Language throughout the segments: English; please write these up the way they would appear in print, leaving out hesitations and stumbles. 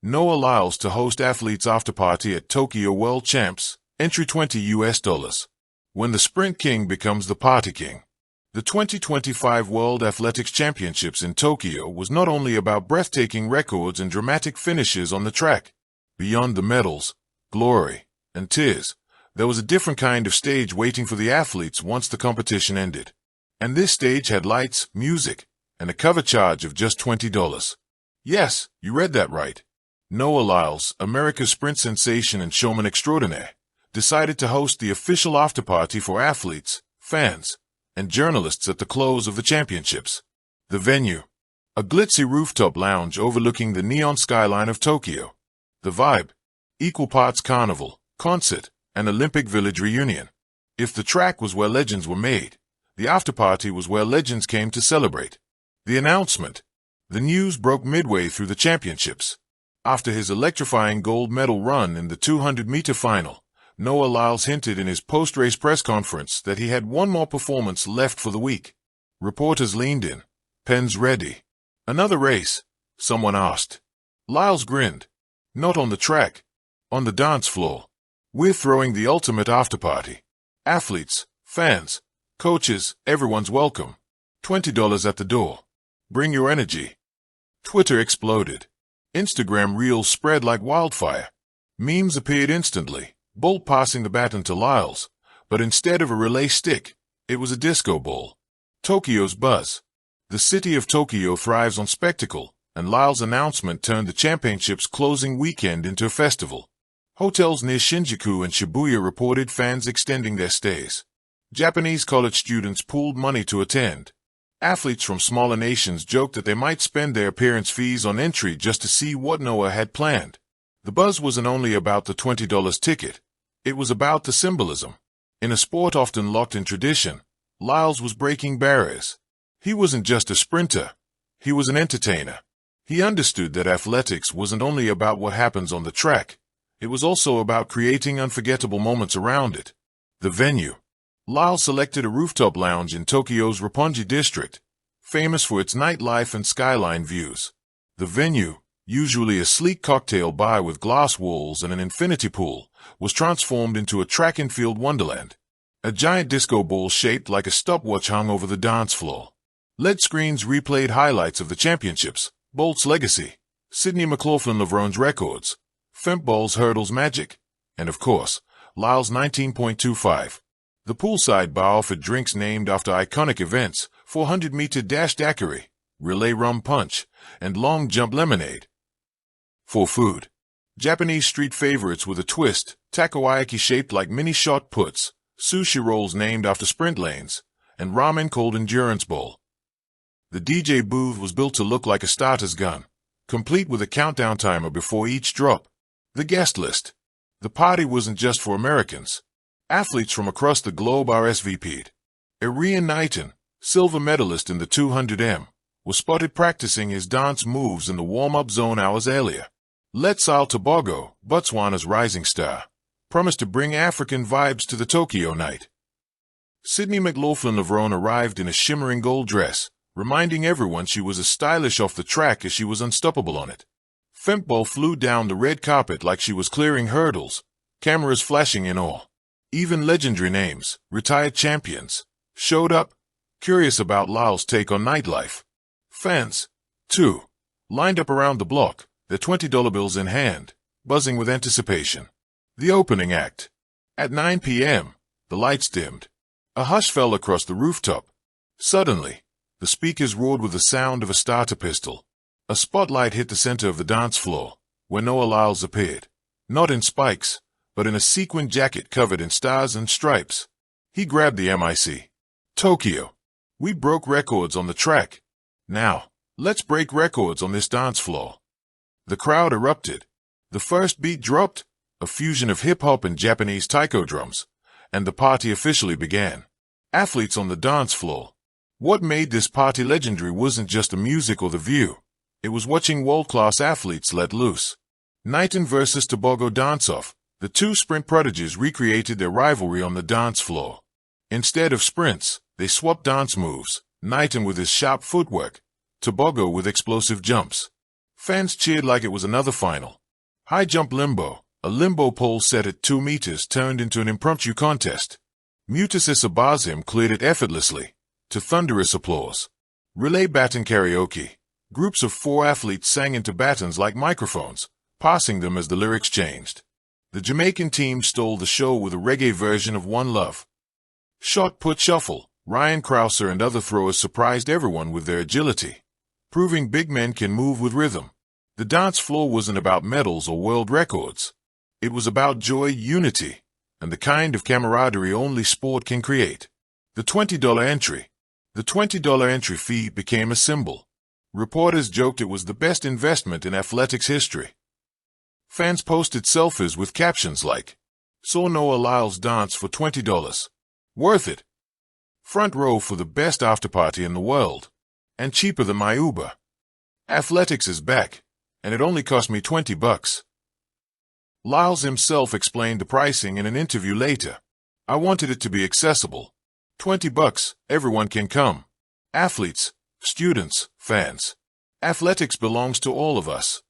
Noah Lyles to host athletes after-party at Tokyo World Champs, entry $20. When the Sprint King becomes the Party King. The 2025 World Athletics Championships in Tokyo was not only about breathtaking records and dramatic finishes on the track. Beyond the medals, glory, and tears, there was a different kind of stage waiting for the athletes once the competition ended. And this stage had lights, music, and a cover charge of just $20. Yes, you read that right. Noah Lyles, America's sprint sensation and showman extraordinaire, decided to host the official after-party for athletes, fans, and journalists at the close of the championships. The venue, a glitzy rooftop lounge overlooking the neon skyline of Tokyo. The vibe, equal parts carnival, concert, and Olympic Village reunion. If the track was where legends were made, the after-party was where legends came to celebrate. The announcement. The news broke midway through the championships. After his electrifying gold medal run in the 200-meter final, Noah Lyles hinted in his post-race press conference that he had one more performance left for the week. Reporters leaned in, pens ready. Another race? Someone asked. Lyles grinned. Not on the track. On the dance floor. We're throwing the ultimate after-party. Athletes, fans, coaches, everyone's welcome. $20 at the door. Bring your energy. Twitter exploded. Instagram reels spread like wildfire. Memes appeared instantly. Bolt passing the baton to Lyles, but instead of a relay stick, it was a disco ball. Tokyo's buzz. The city of Tokyo thrives on spectacle, and Lyles' announcement turned the championship's closing weekend into a festival. Hotels near Shinjuku and Shibuya reported fans extending their stays. Japanese college students pooled money to attend. Athletes from smaller nations joked that they might spend their appearance fees on entry just to see what Noah had planned. The buzz wasn't only about the $20 ticket. It was about the symbolism. In a sport often locked in tradition, Lyles was breaking barriers. He wasn't just a sprinter. He was an entertainer. He understood that athletics wasn't only about what happens on the track. It was also about creating unforgettable moments around it. The venue. Lyles selected a rooftop lounge in Tokyo's Roppongi district, famous for its nightlife and skyline views. The venue, usually a sleek cocktail bar with glass walls and an infinity pool, was transformed into a track and field wonderland. A giant disco ball shaped like a stopwatch hung over the dance floor. LED screens replayed highlights of the championships, Bolt's legacy, Sydney McLaughlin-Lavrone's records, Fempball's hurdles magic, and of course, Lyles' 19.25. The poolside bar offered drinks named after iconic events, 400-meter dash daiquiri, relay rum punch, and long jump lemonade. For food, Japanese street favorites with a twist, takoyaki shaped like mini shot puts, sushi rolls named after sprint lanes, and ramen cold endurance bowl. The DJ booth was built to look like a starter's gun, complete with a countdown timer before each drop. The guest list. The party wasn't just for Americans. Athletes from across the globe RSVP'd. Irian Knighton, silver medalist in the 200m, was spotted practicing his dance moves in the warm-up zone hours earlier. Lyles Tobago, Botswana's rising star, promised to bring African vibes to the Tokyo night. Sydney McLaughlin-Lavrone arrived in a shimmering gold dress, reminding everyone she was as stylish off the track as she was unstoppable on it. Fempball flew down the red carpet like she was clearing hurdles, cameras flashing in awe. Even legendary names, retired champions, showed up, curious about Lyles' take on nightlife. Fans, too, lined up around the block, their $20 bills in hand, buzzing with anticipation. The opening act. At 9 p.m., the lights dimmed. A hush fell across the rooftop. Suddenly, the speakers roared with the sound of a starter pistol. A spotlight hit the center of the dance floor, where Noah Lyles appeared. Not in spikes, but in a sequined jacket covered in stars and stripes. He grabbed the mic. Tokyo. We broke records on the track. Now, let's break records on this dance floor. The crowd erupted. The first beat dropped, a fusion of hip-hop and Japanese taiko drums, and the party officially began. Athletes on the dance floor. What made this party legendary wasn't just the music or the view. It was watching world-class athletes let loose. Knighton versus Tobago dance-off. The two sprint prodigies recreated their rivalry on the dance floor. Instead of sprints, they swapped dance moves, Knighton with his sharp footwork, Tobago with explosive jumps. Fans cheered like it was another final. High jump limbo. A limbo pole set at 2 meters turned into an impromptu contest. Mutis Abazim cleared it effortlessly, to thunderous applause. Relay baton karaoke. Groups of 4 athletes sang into batons like microphones, passing them as the lyrics changed. The Jamaican team stole the show with a reggae version of One Love. Shot put shuffle. Ryan Krauser and other throwers surprised everyone with their agility, proving big men can move with rhythm. The dance floor wasn't about medals or world records. It was about joy, unity, and the kind of camaraderie only sport can create. The $20 entry. The $20 entry fee became a symbol. Reporters joked it was the best investment in athletics history. Fans posted selfies with captions like, "Saw Noah Lyles dance for $20. Worth it. Front row for the best afterparty in the world. And cheaper than my Uber. Athletics is back, and it only cost me $20. Lyles himself explained the pricing in an interview later. "I wanted it to be accessible. $20, everyone can come. Athletes, students, fans. Athletics belongs to all of us."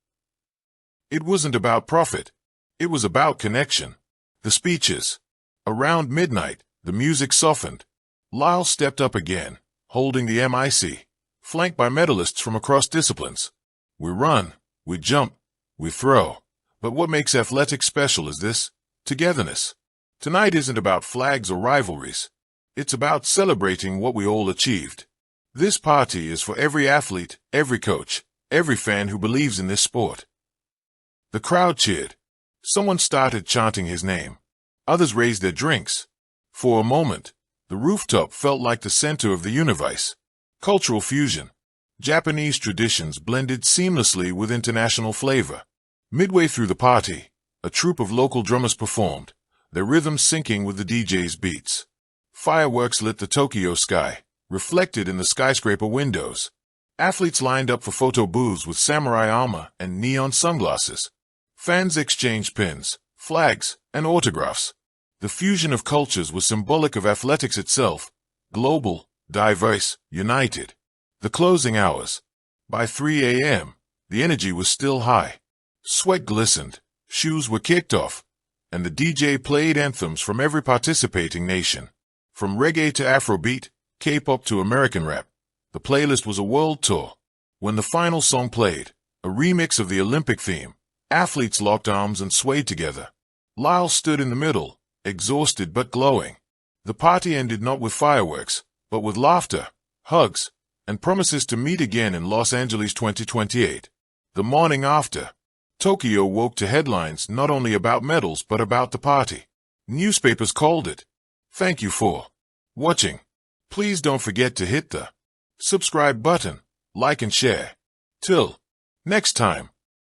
It wasn't about profit. It was about connection. The speeches. Around midnight, the music softened. Lyles stepped up again, holding the mic, flanked by medalists from across disciplines. "We run, we jump, we throw. But what makes athletics special is this, togetherness. Tonight isn't about flags or rivalries. It's about celebrating what we all achieved. This party is for every athlete, every coach, every fan who believes in this sport." The crowd cheered. Someone started chanting his name. Others raised their drinks. For a moment, the rooftop felt like the center of the universe. Cultural fusion. Japanese traditions blended seamlessly with international flavor. Midway through the party, a troupe of local drummers performed, their rhythms syncing with the DJ's beats. Fireworks lit the Tokyo sky, reflected in the skyscraper windows. Athletes lined up for photo booths with samurai armor and neon sunglasses. Fans exchanged pins, flags, and autographs. The fusion of cultures was symbolic of athletics itself, global, diverse, united. The closing hours. By 3 a.m., the energy was still high. Sweat glistened, shoes were kicked off, and the DJ played anthems from every participating nation. From reggae to Afrobeat, K-pop to American rap, the playlist was a world tour. When the final song played, a remix of the Olympic theme, athletes locked arms and swayed together. Lyles stood in the middle, exhausted but glowing. The party ended not with fireworks, but with laughter, hugs, and promises to meet again in Los Angeles 2028. The morning after, Tokyo woke to headlines not only about medals but about the party. Newspapers called it. Thank you for watching. Please don't forget to hit the subscribe button, like and share. Till next time.